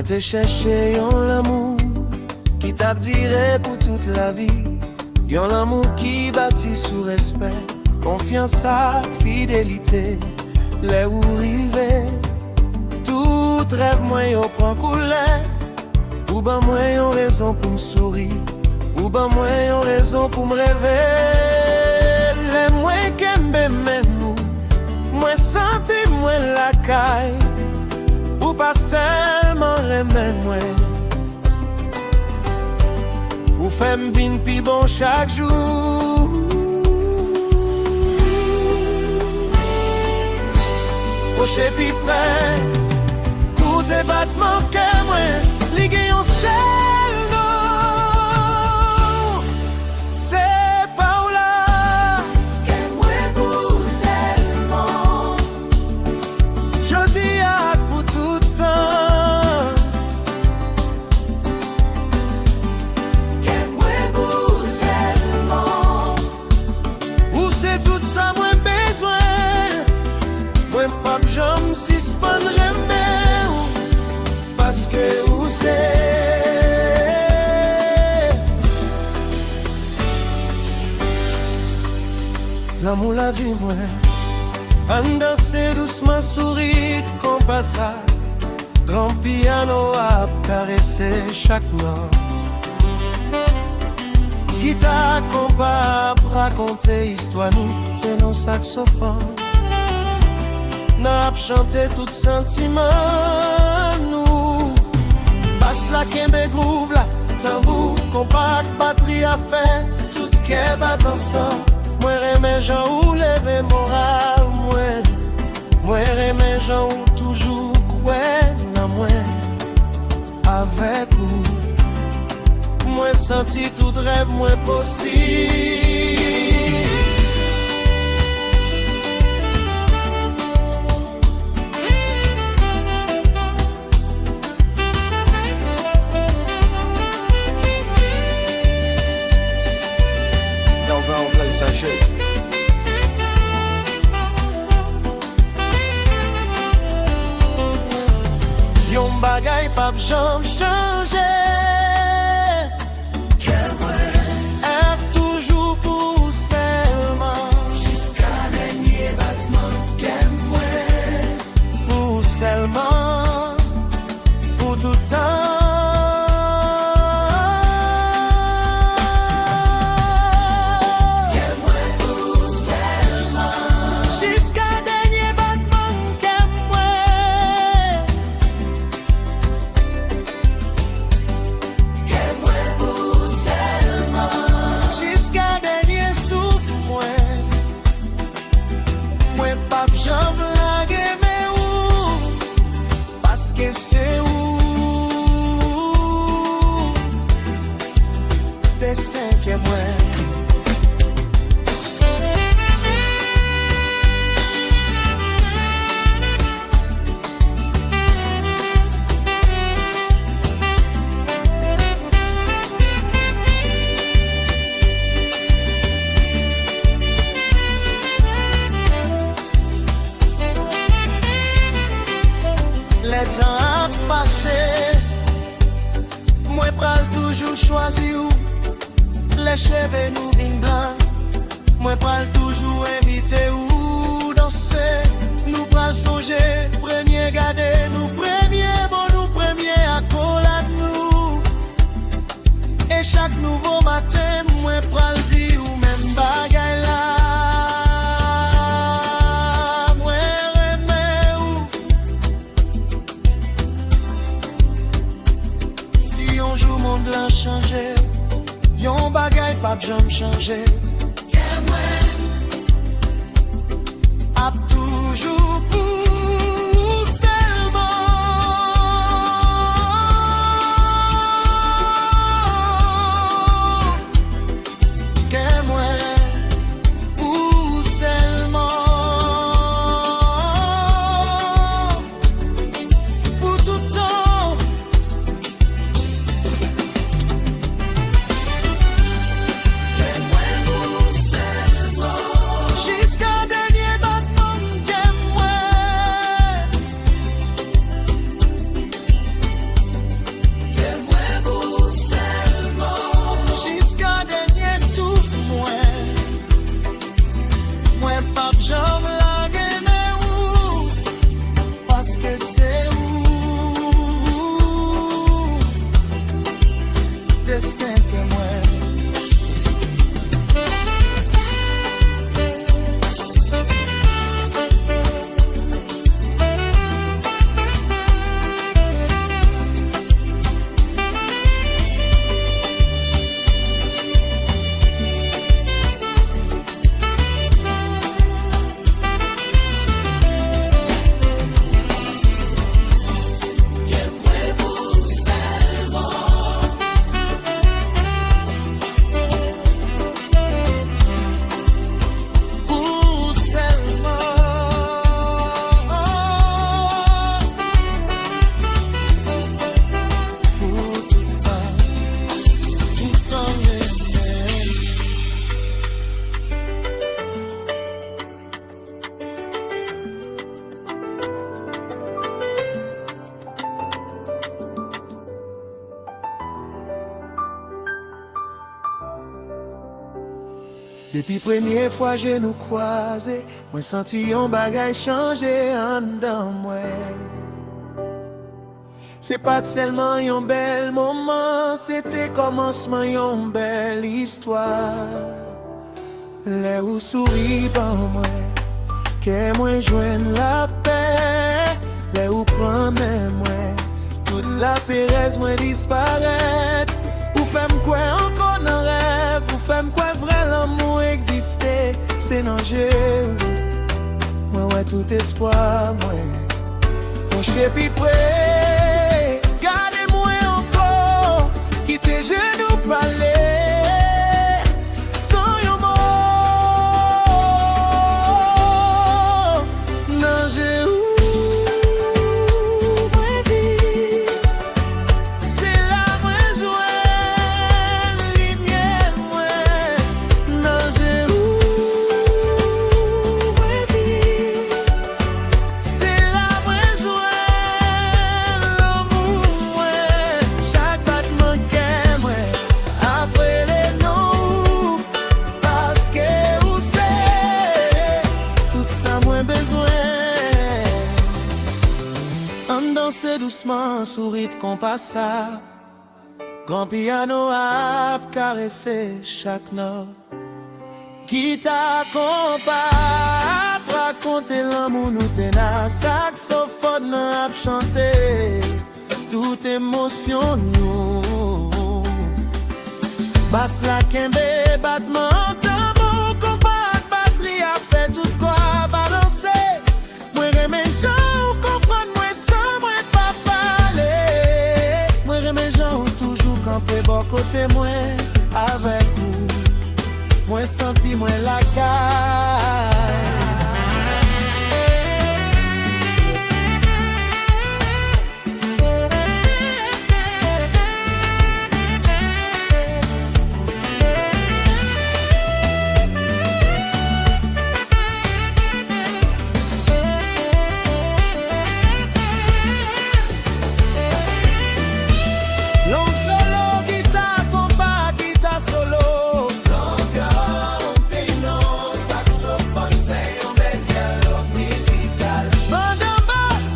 Moi te cherché yon l'amour qui t'a duré pour toute la vie. Yon l'amour qui bâtit sous respect, confiance et fidélité. Les où rivé, tout rêve moi yon prend couleur. Ou ben moi yon raison pour me sourire, ou ben moi yon raison pour me rêver. Les moi qu'aime même nous, moi senti moi la caille. Ou pas seulement aimer moi, ou femme vin pi bon chaque jour. Proche pi près, coup de battement que moi, ligue yon seul nom. C'est Paula, que moi pour seulement. Je dis à pour tout temps. Que moi pour seulement. Ou c'est tout ça moi besoin. Moi pas j'aime si suspendre mais parce que où c'est l'amour la vie moi. On danser doucement, sourire comme ça. Grand piano a caressé chaque note. Guitare compas raconter histoire nous, c'est nos saxophones. N'a chanté tout sentiment nous. Basse la kembe groove la, tambour compact, batterie à faire. Tout qu'est bat ensemble. Moi remets gens ou lever moral. Moi remets gens ou toujours ouais na moi avec vous. Moi senti tout rêve moi possible. Yon bagay pa j'en changer. Être toujours pour seulement. Jusqu'à dernier battement. Pour seulement. Pour tout temps. C'est où destin que moi. Le temps a passé, moi pral toujours choisi ou les cheveux nous vin blancs. Moi pral toujours invité ou danser. Nous pral songer, premier garder, nous premier bon, nous premier accolade nous. Et chaque nouveau matin, moi pral dire ou même bagay là. Changer, yon bagay pas j'aime changer. Pap jam la gene ou, parce que c'est ou destin que moi. Depuis première fois je nous croisé, moi senti yon bagay changer en dedans moi. C'est pas seulement yon bel moment, c'était commencement yon belle histoire. Les ou souris par moi, que moi joigne la paix. Les ou prend moi, toute la péresse moi disparaît. Ou femme quoi encore dans rêve, ou femme quoi vrai l'amour existait. C'est non jeu, moi ouais tout espoir moi. Mon chépi prêt, gardez-moi encore, quittez genoux parler. Sans yon mot, non j'ai ou moi vie. C'est la moi joie, lumière moi. Non j'ai ou moi vie. C'est la moi joie, l'amour moi. Chaque battement qu'est moi, après les noms, parce que vous c'est tout ça moins besoin. On danse doucement, sourit de compas. Grand piano a caressé chaque note. Guitare compas, raconter l'amour nous tenace. Saxophone a chanté toute émotion nous. Basse la kembe, battement tambour, combat, batterie a fait tout quoi balancer. Moi remets gens ou comprendre moi sans moi pas parler. Moi remets gens ou toujours camper bon côté moi avec vous. Moi senti moi la caille. Long solo, guitare, combat, guitare solo. Longueur, piano, saxophone, fait un bel dialogue musical. Bande en basse,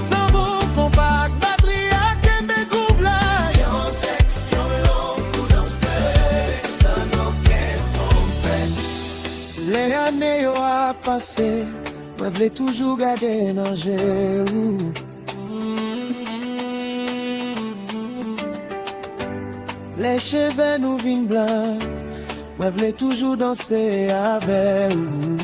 tambour, compact, batterie à kembe groove là. En section longue, ou dans ce que ça n'aucun trompette. Les années ont passé, moi v'lais toujours garder dans jeu. Les cheveux nous viennent blancs, moi v'lais toujours danser avec vous.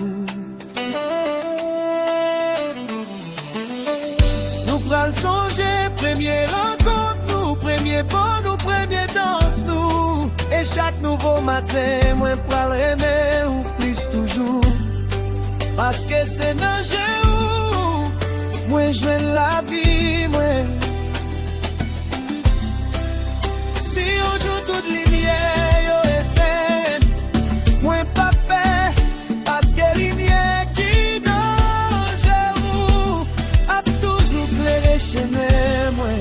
Nous pral songer, première rencontre, nous premier bon, nous premier danse nous. Et chaque nouveau matin, moi pral aimer ou plus toujours. Parce que c'est dans jeu, moi joue la vie, moi. Si on joue toute lumière, yo éteint, moi pas peur, parce que lumière qui dange a toujours clairé chez moi.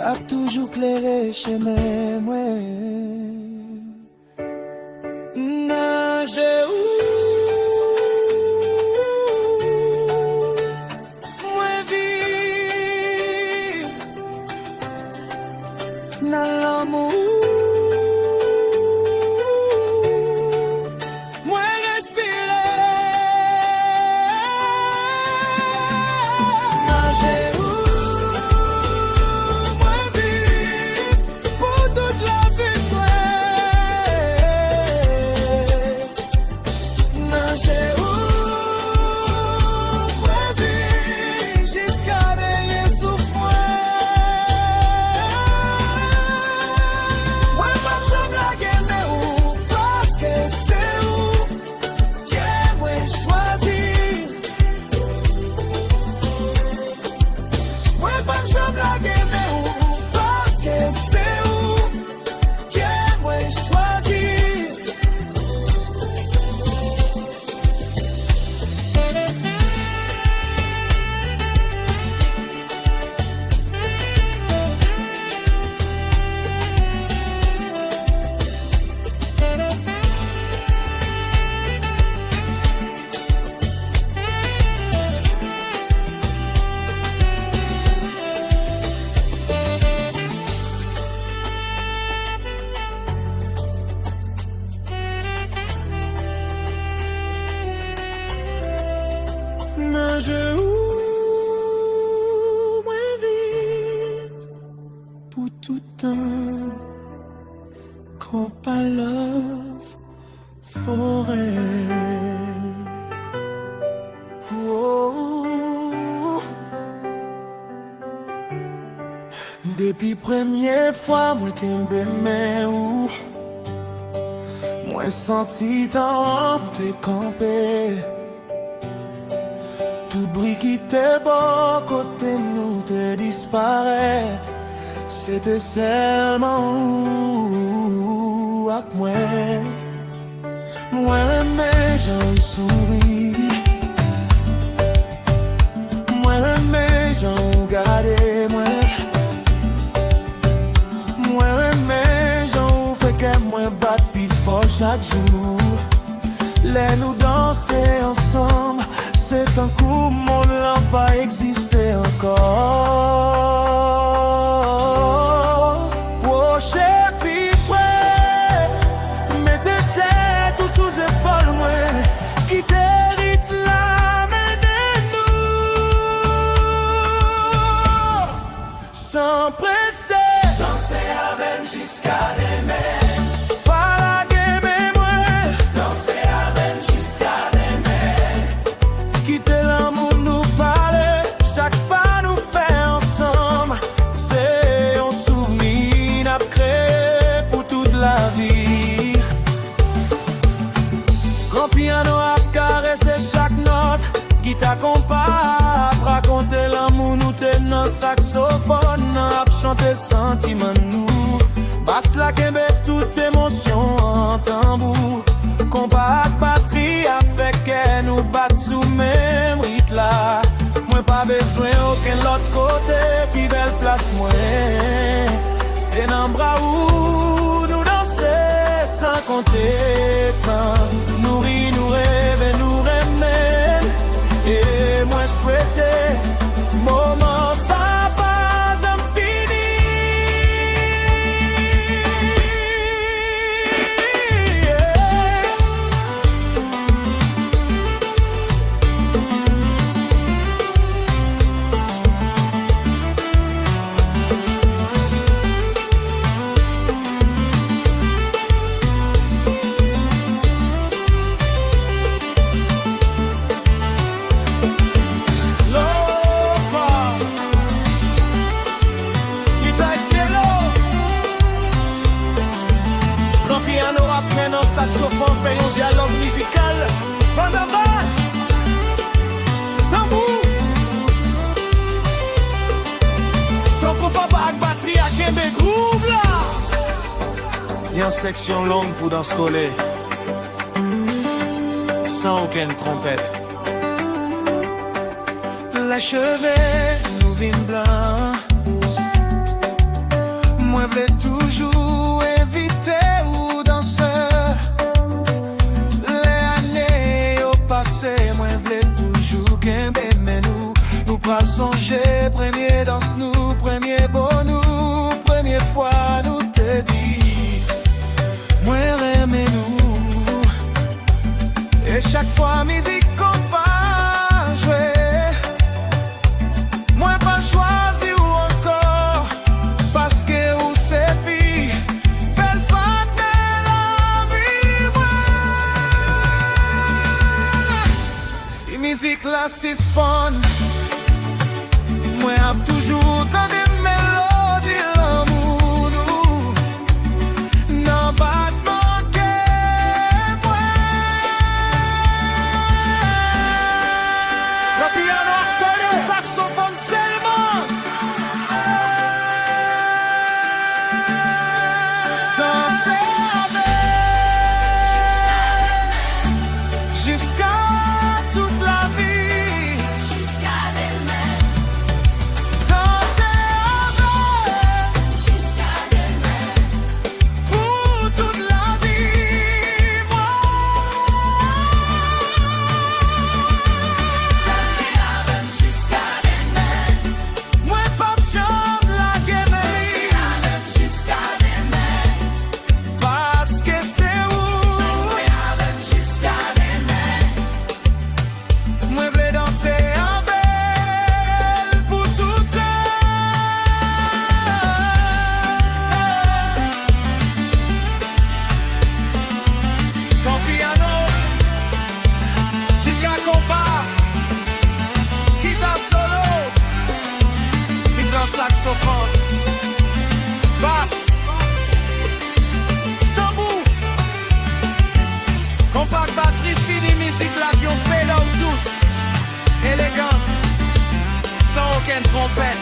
A toujours clairé chez moi. Nage où un jeu où moi vivre pour tout temps. Qu'on pas love forever. Oh. Depuis première fois, moi t'aimais mais où moi senti tant te camper. Tout bruit qui t'est beau côté nous te disparaît. C'était seulement où avec moi. Moi aimais j'en souris. Moi aimais j'en gardais moi. Moi aimais j'en fait que moi battre plus fort chaque jour. Les nous danser ensemble. C'est un coup mon n'a pas existé encore. Oh chérie près, mettez tête tout sous épaule moi. Qui t'hérite la main de nous. Sans presser, danser avec jusqu'à demain. Piano a caressé chaque note, guitare compas, raconter l'amour nous tenant saxophone, a chanter sentiment nous, basse la kembe toute émotion en tambour, compas batterie a fait que nous batte sous même rythme là, moi pas besoin aucun l'autre côté, puis belle place moi, c'est dans bras où nous danser sans compter temps. Nourris, nous rêves et nous remède. Et moi souhaiter moment ça pas infini. Saxophone fait un dialogue musical. Bande à basse, tambour. Ton papa avec batterie à Kembe groove là. Y'a une section longue pour danse collée, sans aucune trompette. La chevet nous vin blanc. Moi vais toujours éviter ou danser. Moi v'lais toujours qu'aimer mais nous pral songer. Premier danse nous, premier bon nous. Première fois nous te dit moi aimez nous. Et chaque fois musique qu'on pas jouer, moi pas choisi ou encore. Parce que ou c'est pis belle part de la vie moi. Si musique là si spawn, moi a toujours tant de mélodies l'amour nous. Non pas de manquer moi. Le piano, le saxophone seulement. Danser avec jusqu'à toute la vie. Jusqu'à demain. Danser aucune trompette.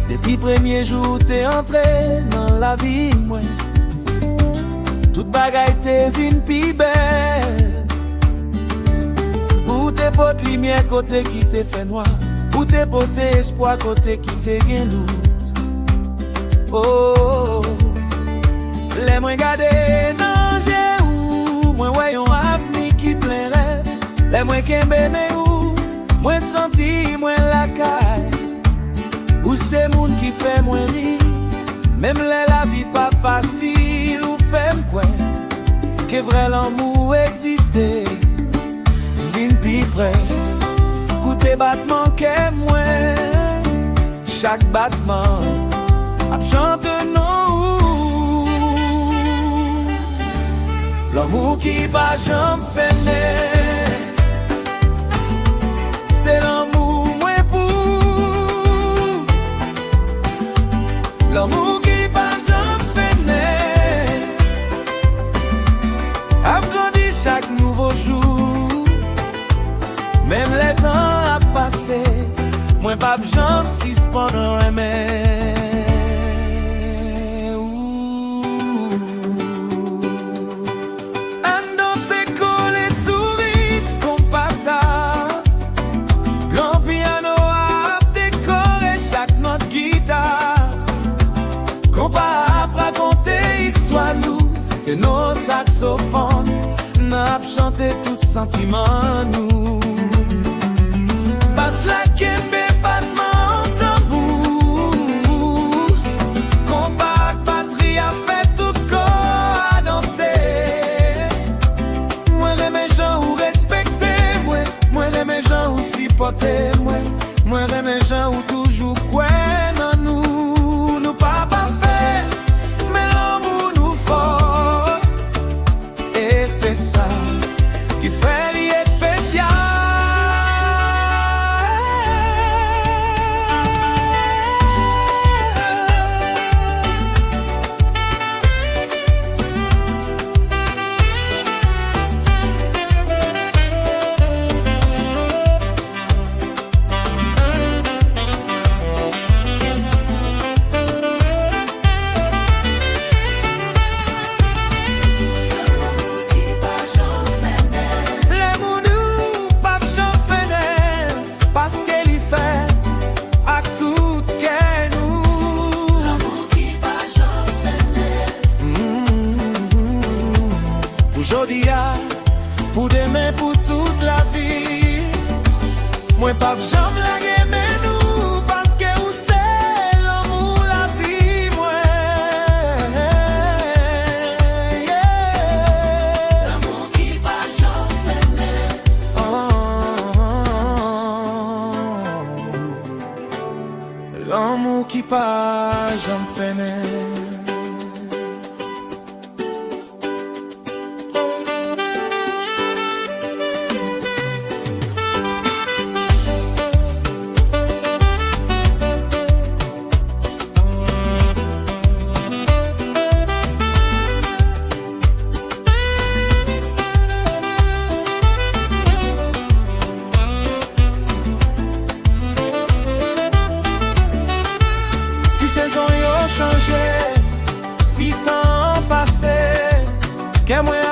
Depuis premier jour t'es entré dans la vie moi, toute bagaille t'es vin pi belle. Ou t'es pote lumière côté qui t'est fait noir, ou t'es pote espoir côté qui t'est gen doute. Oh, les moins gardés danger ou moins voyons avenir qui plein rêve. Les moins kembene ou moins senti moins la caille. Ou c'est moun qui fait moins rire, même la vie pas facile. Ou fait quoi que vrai l'amour existe, vin pi près. Écoutez battement qu'est moins, chaque battement a chante non. L'amour qui pas jamais fait, c'est l'amour moins pour. L'amour qui pas jamais fait, a grandi chaque nouveau jour. Même les temps a passé, moi pas jamais suspendre un mais. Que nos saxophones n'a chanté tout sentiment nous. Passe la kembe pas de tambour. Combat patrie a fait tout corps à danser. Moi les gens ou respecter, moi les gens ou supporter, moi les gens ou toujours quoi dans nous. Nous pas parfait, mais l'amour nous fort. Et c'est ça qui fait lui spécial. Aujourd'hui, pour demain, pour toute la vie, moi pas jamais la mais nous, parce que où c'est l'amour, la vie, moi. Yeah. L'amour qui pas jamais fait. L'amour qui pas jamais fait. Si temps passé, que moi